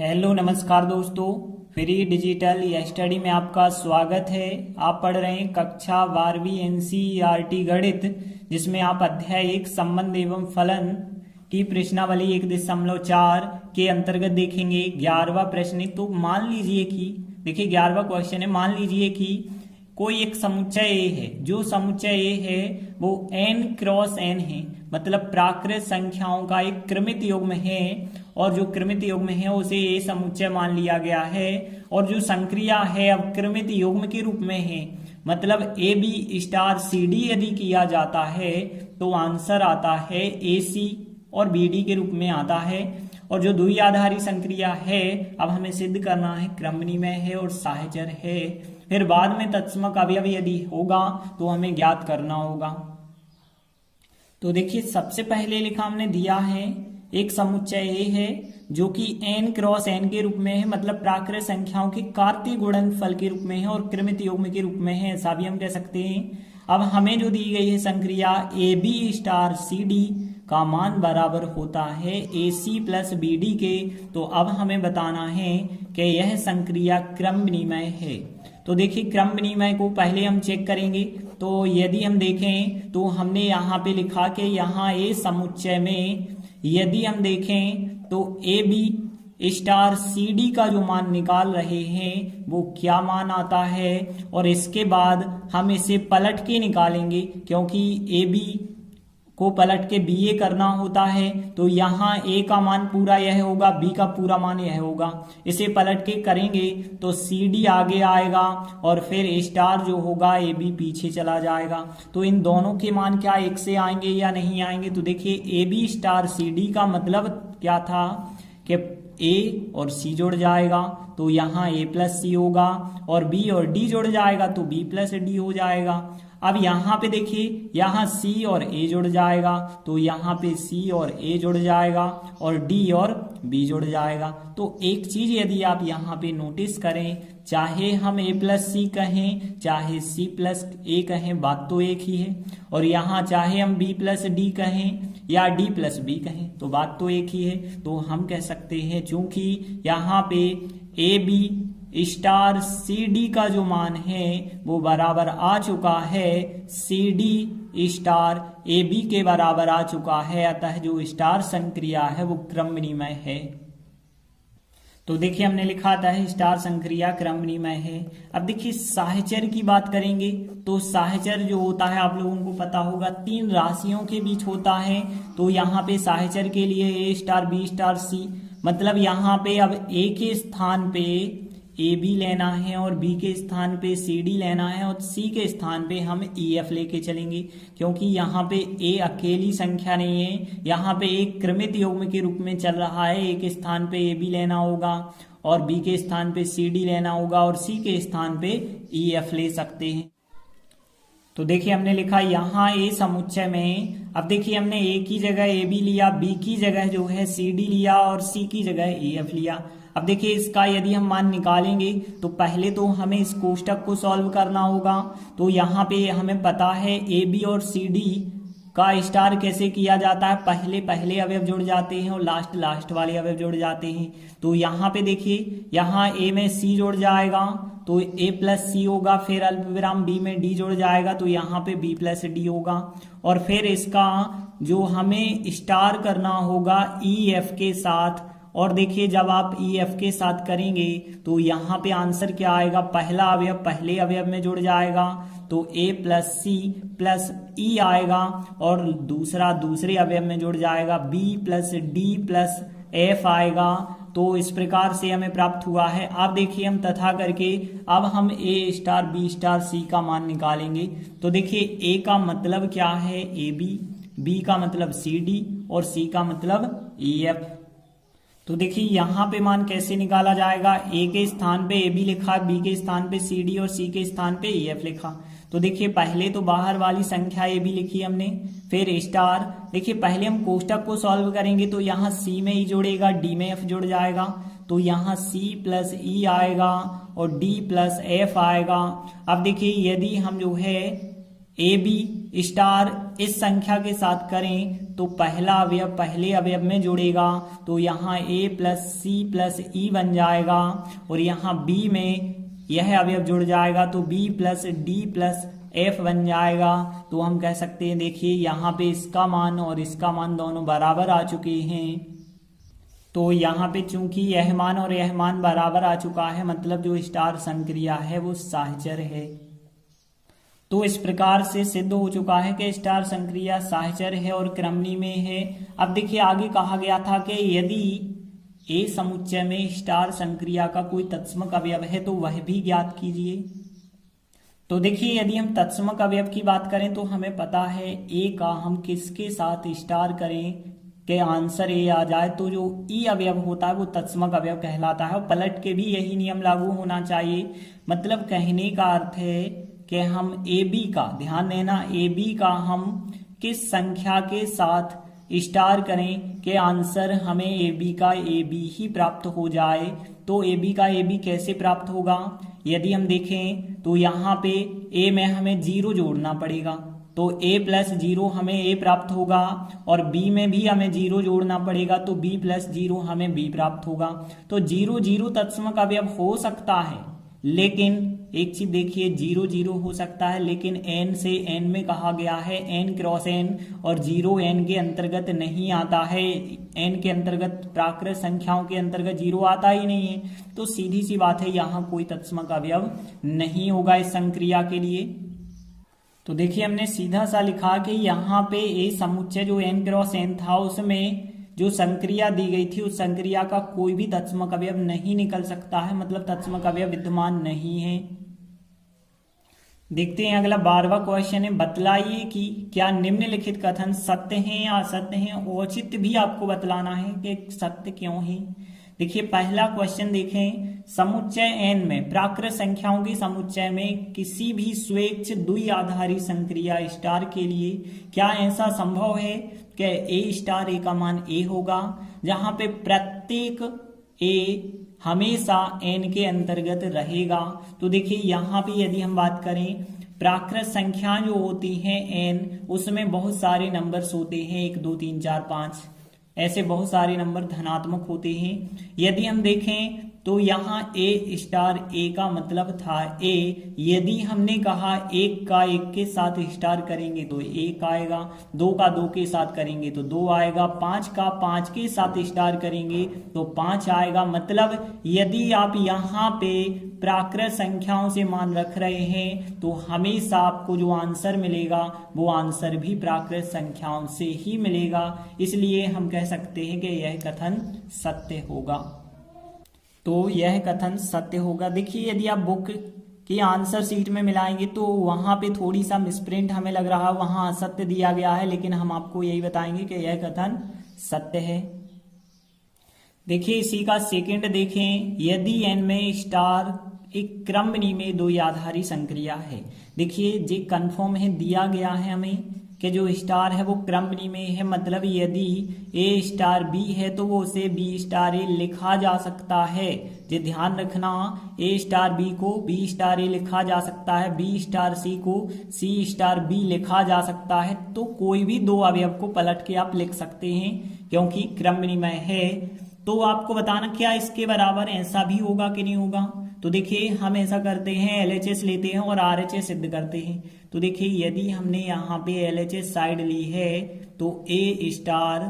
Hello नमस्कार दोस्तों, free digital study में आपका स्वागत है। आप पढ़ रहे हैं कक्षा 12वीं एनसीईआरटी गणित, जिसमें आप अध्याय 1 संबंध एवं फलन की प्रश्नावली 1.4 के अंतर्गत देखेंगे। 11वां प्रश्न। तो मान लीजिए कि देखिए 11वां क्वेश्चन है, मान लीजिए कि कोई एक समुच्चय ए है। जो समुच्चय ए है वो n क्रॉस n है, मतलब प्राकृत संख्याओं का एक क्रमित युग्म है, और जो क्रमित युग्म है उसे ए समुच्चय मान लिया गया है। और जो संक्रिया है अब क्रमित युग्म के रूप में है, मतलब a B star C d यदि किया जाता है तो आंसर आता है ए सी और बी डी के रूप में आता है। और जो द्विआधारी संक्रिया है अब हमें सिद्ध करना है, क्रम विनिमय है और साहचर्य है। फिर बाद में तत्समक अवयव यदि होगा तो हमें ज्ञात करना होगा। तो देखिए सबसे पहले लिखा हमने दिया है एक समुच्चय ए है जो कि n क्रॉस n के रूप में है, मतलब प्राकृत संख्याओं के कार्तीय गुणनफल के रूप में है और क्रमित युग्म के रूप में है, ऐसा भी हम कह सकते हैं। अब हमें जो दी गई है संक्रिया A B star C D का मान बराबर होता है A C plus B D के। तो अब हमें बताना है कि यह संक्रिया क्रम विनिमय है। तो देखिए क्रम विनिमय को पहले हम चेक करेंगे। तो यदि हम देखें तो हमने यहाँ पे लिखा कि यहाँ ए समुच्चय में यदि हम देखें तो a B star C D का जो मान निकाल रहे हैं वो क्या मान आता है, और इसके बाद हम इसे पलट के निकालेंगे, क्योंकि ए बी को पलट के बी ए करना होता है। तो यहाँ ए का मान पूरा यह होगा, बी का पूरा मान यह होगा। इसे पलट के करेंगे तो सी डी आगे आएगा और फिर स्टार जो होगा ए बी पीछे चला जाएगा। तो इन दोनों के मान क्या एक से आएंगे या नहीं आएंगे? तो देखिए a B star C D का मतलब क्या था कि ए और सी जुड़ जाएगा तो यहाँ ए प्लस सी होगा, और बी और डी जुड़ जाएगा तो बी प्लस डी हो जाएगा। अब यहाँ पे देखिए यहाँ C और A जुड़ जाएगा तो यहाँ पे C और A जुड़ जाएगा और D और B जुड़ जाएगा। तो एक चीज यदि आप यहाँ पे नोटिस करें, चाहे हम A प्लस सी कहें चाहे C प्लस A कहें, बात तो एक ही है। और यहाँ चाहे हम B प्लस डी कहें या D प्लस बी कहें तो बात तो एक ही है। तो हम कह सकते हैं चूंकि यहाँ पे a B star C D का जो मान है वो बराबर आ चुका है c d star a b के बराबर आ चुका है, अतः जो स्टार संक्रिया है वो क्रम विनिमय है। तो देखिए हमने लिखा था स्टार संक्रिया क्रम विनिमय है। अब देखिए साहचर्य की बात करेंगे तो साहचर्य जो होता है आप लोगों को पता होगा 3 राशियों के बीच होता है। तो यहाँ पे साहचर्य के लिए ए स्टार बी स्टार सी, मतलब यहाँ पे अब ए के स्थान पे ए बी लेना है और बी के स्थान पे सी डी लेना है और सी के स्थान पे हम ई एफ लेके चलेंगे, क्योंकि यहाँ पे ए अकेली संख्या नहीं है, यहाँ पे एक क्रमित युग्म के रूप में चल रहा है। ए के स्थान पे ए बी लेना होगा और बी के स्थान पे सी डी लेना होगा और सी के स्थान पे ई एफ ले सकते हैं। तो देखिए हमने लिखा यहाँ ए समुच्चय में, अब देखिए हमने ए की जगह ए बी लिया, बी की जगह जो है सी डी लिया और सी की जगह ई एफ लिया। अब देखिए इसका यदि हम मान निकालेंगे तो पहले तो हमें इस कोष्टक को सॉल्व करना होगा। तो यहाँ पे हमें पता है ए बी और सी डी का स्टार कैसे किया जाता है, पहले अवयव जुड़ जाते हैं और लास्ट वाले अवयव जुड़ जाते हैं। तो यहाँ पे देखिए यहाँ ए में सी जुड़ जाएगा तो ए प्लस सी होगा, फिर अल्पविराम बी में डी जुड़ जाएगा तो यहाँ पे बी प्लस डी होगा, और फिर इसका जो हमें स्टार करना होगा ई एफ के साथ। और देखिए जब आप ई एफ के साथ करेंगे तो यहाँ पे आंसर क्या आएगा, पहला अवयव पहले अवयव में जुड़ जाएगा तो ए प्लस सी प्लस ई आएगा, और दूसरा दूसरे अवयव में जुड़ जाएगा b plus d plus f आएगा। तो इस प्रकार से हमें प्राप्त हुआ है। अब देखिए हम तथा करके अब हम ए स्टार बी स्टार सी का मान निकालेंगे। तो देखिए ए का मतलब क्या है ए बी, बी का मतलब सी डी और सी का मतलब ई एफ। तो देखिए यहाँ पे मान कैसे निकाला जाएगा, ए के स्थान पे ए बी लिखा, बी के स्थान पे सी डी और सी के स्थान पे ई एफ लिखा। तो देखिए पहले तो बाहर वाली संख्या ए बी लिखी हमने, फिर स्टार। देखिए पहले हम कोष्टक को सॉल्व करेंगे तो यहाँ सी में ई जुड़ेगा, डी में एफ जुड़ जाएगा तो यहाँ सी प्लस ई आएगा और डी प्लस एफ आएगा। अब देखिए यदि हम जो है ए बी स्टार इस संख्या के साथ करें तो पहला अवयव पहले अवयव में जुड़ेगा, तो यहाँ a प्लस सी प्लस ई बन जाएगा, और यहाँ b में यह अवयव जुड़ जाएगा तो b plus d plus F बन जाएगा। तो हम कह सकते हैं, देखिए यहाँ पे इसका मान और इसका मान दोनों बराबर आ चुके हैं। तो यहाँ पे चूंकि यह मान और यह मान बराबर आ चुका है, मतलब जो स्टार संक्रिया है वो साहचर है। तो इस प्रकार से सिद्ध हो चुका है कि स्टार संक्रिया साहचर है और क्रमनी में है। अब देखिए आगे कहा गया था कि यदि ए समुच्चय में स्टार संक्रिया का कोई तत्समक अवयव है तो वह भी ज्ञात कीजिए। तो देखिए यदि हम तत्समक अवयव की बात करें तो हमें पता है ए का हम किसके साथ स्टार करें के आंसर ए आ जाए, तो जो ई अवयव होता है वो तत्समक अवयव कहलाता है। और पलट के भी यही नियम लागू होना चाहिए। मतलब कहने का अर्थ है कि हम ए बी का, ध्यान देना, ए बी का हम किस संख्या के साथ स्टार करें कि आंसर हमें ए बी का ए बी ही प्राप्त हो जाए। तो ए बी का ए बी कैसे प्राप्त होगा, यदि हम देखें तो यहाँ पे ए में हमें 0 जोड़ना पड़ेगा, तो a प्लस 0 हमें a प्राप्त होगा, और b में भी हमें 0 जोड़ना पड़ेगा, तो b प्लस 0 हमें b प्राप्त होगा। तो 0 0 तत्समक अवयव हो सकता है, लेकिन एक चीज देखिए, 0 0 हो सकता है, लेकिन n से n में कहा गया है n क्रॉस n, और 0 n के अंतर्गत नहीं आता है। n के अंतर्गत, प्राकृत संख्याओं के अंतर्गत 0 आता ही नहीं है। तो सीधी सी बात है, यहाँ कोई तत्समक अवयव नहीं होगा इस संक्रिया के लिए। तो देखिए हमने सीधा सा लिखा कि यहाँ पे ए समुच्चय जो n क्रॉस n था उसमें जो संक्रिया दी गई थी उस संक्रिया का कोई भी तत्समक अवयव नहीं निकल सकता है, मतलब तत्समक अवयव विद्यमान नहीं है। देखते हैं अगला 12वां क्वेश्चन है, बतलाइए कि क्या निम्नलिखित कथन सत्य हैं या असत्य हैं। औचित्य भी आपको बतलाना है कि सत्य क्यों है। देखिए पहला क्वेश्चन देखें, समुच्चय n में प्राकृत संख्याओं के समुच्चय में किसी भी स्वेच्छ द्विआधारी संक्रिया स्टार के लिए क्या ऐसा संभव है कि a स्टार a का मान a होगा, जहां पे प्रत्येक a हमेशा n के अंतर्गत रहेगा। तो देखिए यहाँ पे यदि हम बात करें, प्राकृत संख्याएं जो होती हैं n, उसमें बहुत सारे नंबर्स होते हैं, 1 2 3 4 5, ऐसे बहुत सारे नंबर धनात्मक होते हैं। यदि हम देखें तो यहाँ a स्टार a का मतलब था a, यदि हमने कहा 1 का 1 के साथ स्टार करेंगे तो 1 आएगा, 2 का 2 के साथ करेंगे तो 2 आएगा, 5 का 5 के साथ स्टार करेंगे तो 5 आएगा। मतलब यदि आप यहाँ पे प्राकृत संख्याओं से मान रख रहे हैं तो हमेशा आपको जो आंसर मिलेगा वो आंसर भी प्राकृत संख्याओं से ही मिलेगा। इसलिए हम कह सकते हैं कि यह कथन सत्य होगा। तो यह कथन सत्य होगा। देखिए यदि आप बुक की आंसर शीट में मिलाएंगे तो वहां पे थोड़ी सा मिसप्रिंट हमें लग रहा है, वहां असत्य दिया गया है, लेकिन हम आपको यही बताएंगे कि यह कथन सत्य है। देखिए इसी का सेकंड देखें, यदि n में स्टार एक क्रमनी में द्विआधारी संक्रिया है। देखिए जे कंफर्म है, दिया गया है हमें कि जो स्टार है वो क्रमनी में है, मतलब यदि a स्टार b है तो वो उसे b स्टार a लिखा जा सकता है। ये ध्यान रखना, a स्टार b को b स्टार a लिखा जा सकता है, b स्टार c को c स्टार b लिखा जा सकता है। तो कोई भी दो अवयव को पलट के आप लिख सकते हैं क्योंकि क्रमनी में है। तो आपको बताना क्या इसके बराबर ऐसा भी होगा कि नहीं होगा। तो देखिए हम ऐसा करते हैं, LHS लेते हैं और RHS सिद्ध करते हैं। तो देखिए यदि हमने यहाँ पे LHS साइड ली है तो A star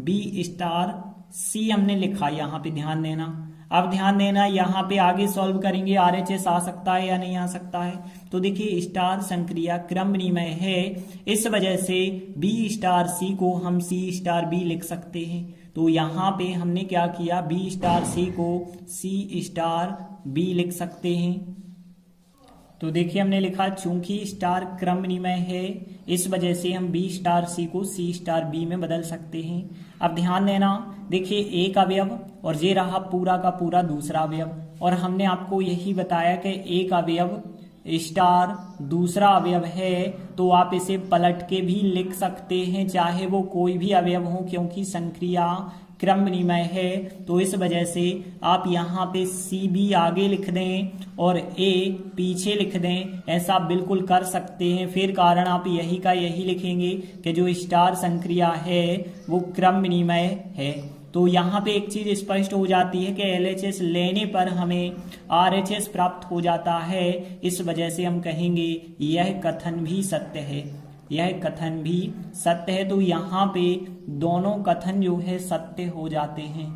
B star C हमने लिखा, यहाँ पे ध्यान देना। अब ध्यान देना यहाँ पे आगे सॉल्व करेंगे RHS आ सकता है या नहीं आ सकता है। तो देखिए स्टार संक्रिया क्रमनिमय है, इस वजह से B स्टार C को हम C स्टार B लिख सकते हैं। तो यहाँ पे हमने क्या किया, B स्टार C को C स्टार B लिख सकते हैं। तो देखिए हमने लिखा चूंकि स्टार क्रमनिमय है इस वजह से हम B स्टार C को C स्टार B में बदल सकते हैं। अब ध्यान देना, देखिए एक अवयव और ये रहा पूरा का पूरा दूसरा अवयव, और हमने आपको यही बताया कि एक अवयव स्टार दूसरा अवयव है तो आप इसे पलट के भी लिख सकते हैं चाहे वो कोई भी अवयव हो, क्योंकि संक्रिया क्रम विनिमय है, तो इस वजह से आप यहाँ पे सी बी आगे लिख दें और ए पीछे लिख दें, ऐसा आप बिल्कुल कर सकते हैं। फिर कारण आप यही का यही लिखेंगे कि जो स्टार संक्रिया है वो क्रम विनिमय है। तो यहाँ पे एक चीज स्पष्ट हो जाती है कि LHS लेने पर हमें RHS प्राप्त हो जाता है। इस वजह से हम कहेंगे यह कथन भी सत्य है, यह कथन भी सत्य है। तो यहाँ पे दोनों कथन जो है सत्य हो जाते हैं।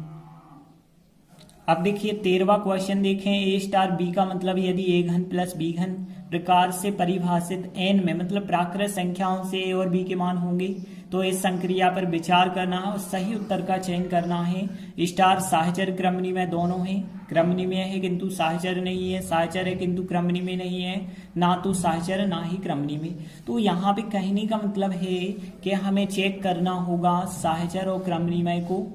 अब देखिए 13वां क्वेश्चन देखें। ए स्टार बी का मतलब यदि ए घन प्लस बी घन प्रकार से परिभाषित n में, मतलब प्राकृत संख्याओं से ए और बी के मान होंगे, तो इस संक्रिया पर विचार करना है और सही उत्तर का चयन करना है। स्टार साहचर क्रम विनिमय दोनों है, क्रम विनिमय है किंतु साहचर नहीं है, साहचर है किंतु क्रम विनिमय नहीं है, ना तो साहचर ना ही क्रम विनिमय। तो यहाँ पे कहने का मतलब है कि हमें चेक करना होगा साहचर और क्रम विनिमय को।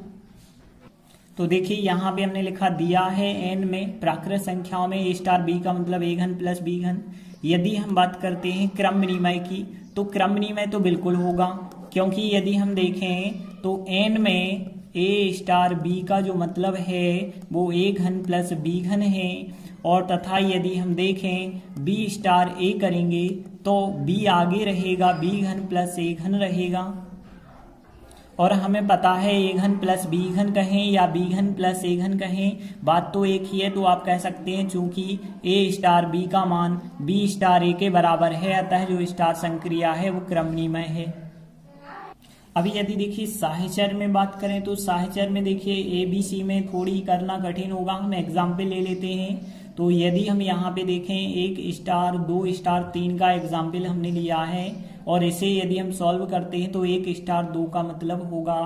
तो देखिए यहाँ पे हमने लिखा दिया है n में प्राकृत संख्याओं में ए स्टार बी का मतलब ए घन प्लस बी घन। यदि हम बात करते हैं क्रम विनिमय की, तो क्रम विनिमय तो बिल्कुल होगा, क्योंकि यदि हम देखें तो n में ए स्टार बी का जो मतलब है वो ए घन प्लस बी घन है, और तथा यदि हम देखें बी स्टार ए करेंगे तो बी आगे रहेगा, बी घन प्लस ए घन रहेगा। और हमें पता है ए घन प्लस बी घन कहें या बी घन प्लस ए घन कहें, बात तो एक ही है। तो आप कह सकते हैं चूंकि ए स्टार बी का मान बी स्टार ए के बराबर है, अतः जो स्टार संक्रिया है वो क्रम विनिमय है। अभी यदि देखिए साहचर में बात करें तो साहचर में देखिए ए बी सी में थोड़ी करना कठिन होगा, हम एग्जाम्पल ले लेते हैं। तो यदि हम यहाँ पे देखें 1 स्टार 2 स्टार 3 का एग्जाम्पल हमने लिया है, और इसे यदि हम सॉल्व करते हैं तो 1 स्टार 2 का मतलब होगा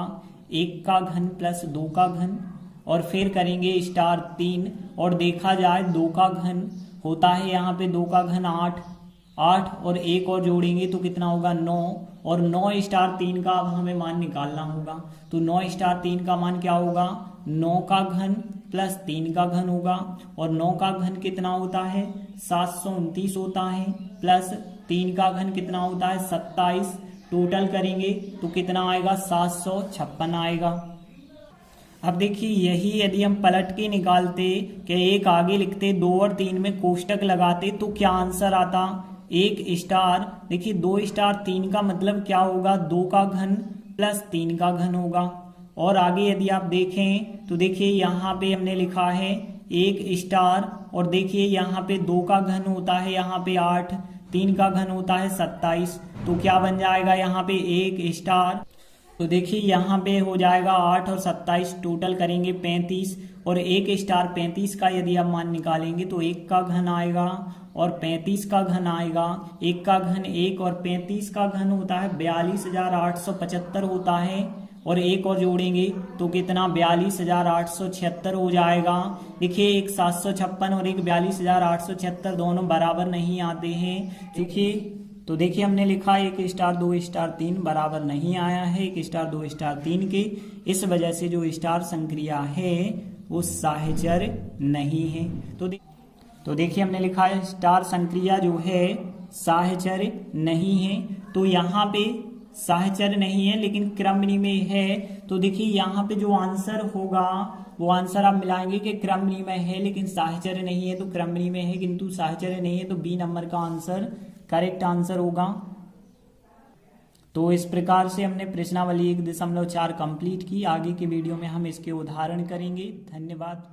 1 का घन प्लस 2 का घन, और फिर करेंगे स्टार 3 और देखा जाए 2 का घन होता है यहाँ पे 2 का घन 8 और 1 और जोड़ेंगे तो कितना होगा 9, और 9 स्टार 3 का अब हमें मान निकालना होगा। तो 9 स्टार 3 का मान क्या होगा 9 का घन प्लस 3 का घन होगा, और 9 का घन कितना होता है 729 होता है, प्लस 3 का घन कितना होता है 27, टोटल करेंगे तो कितना आएगा 756 आएगा। अब देखिए यही यदि हम पलट के निकालते कि एक आगे लिखते 2 और 3 में कोष्टक लगाते तो क्या आंसर आता 1 स्टार, देखिए 2 स्टार 3 का मतलब क्या होगा 2 का घन प्लस 3 का घन होगा। और आगे यदि आप देखें तो देखिए यहाँ पे हमने लिखा है 1 स्टार, और देखिए यहाँ पे 2 का घन होता है यहाँ पे 8, 3 का घन होता है 27, तो क्या बन जाएगा यहाँ पे 1 स्टार। तो देखिए यहाँ पे हो जाएगा 8 और 27, टोटल करेंगे 35, और 1 स्टार 35 का यदि आप मान निकालेंगे तो 1 का घन आएगा और 35 का घन आएगा। 1 का घन 1 और 35 का घन होता है 42,875 होता है, और 1 और जोड़ेंगे तो कितना 42,876 हो जाएगा। देखिए एक 756 और एक 42,876 दोनों बराबर नहीं आते हैं। तो देखिए हमने लिखा 1 स्टार 2 स्टार 3 बराबर नहीं आया है 1 स्टार 2 स्टार 3 के, इस वजह से जो स्टार संक्रिया है वो साहचर नहीं है। तो देखिए हमने लिखा है स्टार संक्रिया जो है साहचर नहीं है। तो यहाँ पे साहचर नहीं है लेकिन क्रम विनिमय है, तो देखिए यहाँ पे जो आंसर होगा वो आंसर आप मिलाएंगे कि क्रम विनिमय है लेकिन साहचर्य नहीं है, तो क्रम विनिमय है किंतु साहचर्य नहीं है, तो बी नंबर का आंसर करेक्ट आंसर होगा। तो इस प्रकार से हमने प्रश्नावली 1.4 कंप्लीट की। आगे के वीडियो में हम इसके उदाहरण करेंगे। धन्यवाद।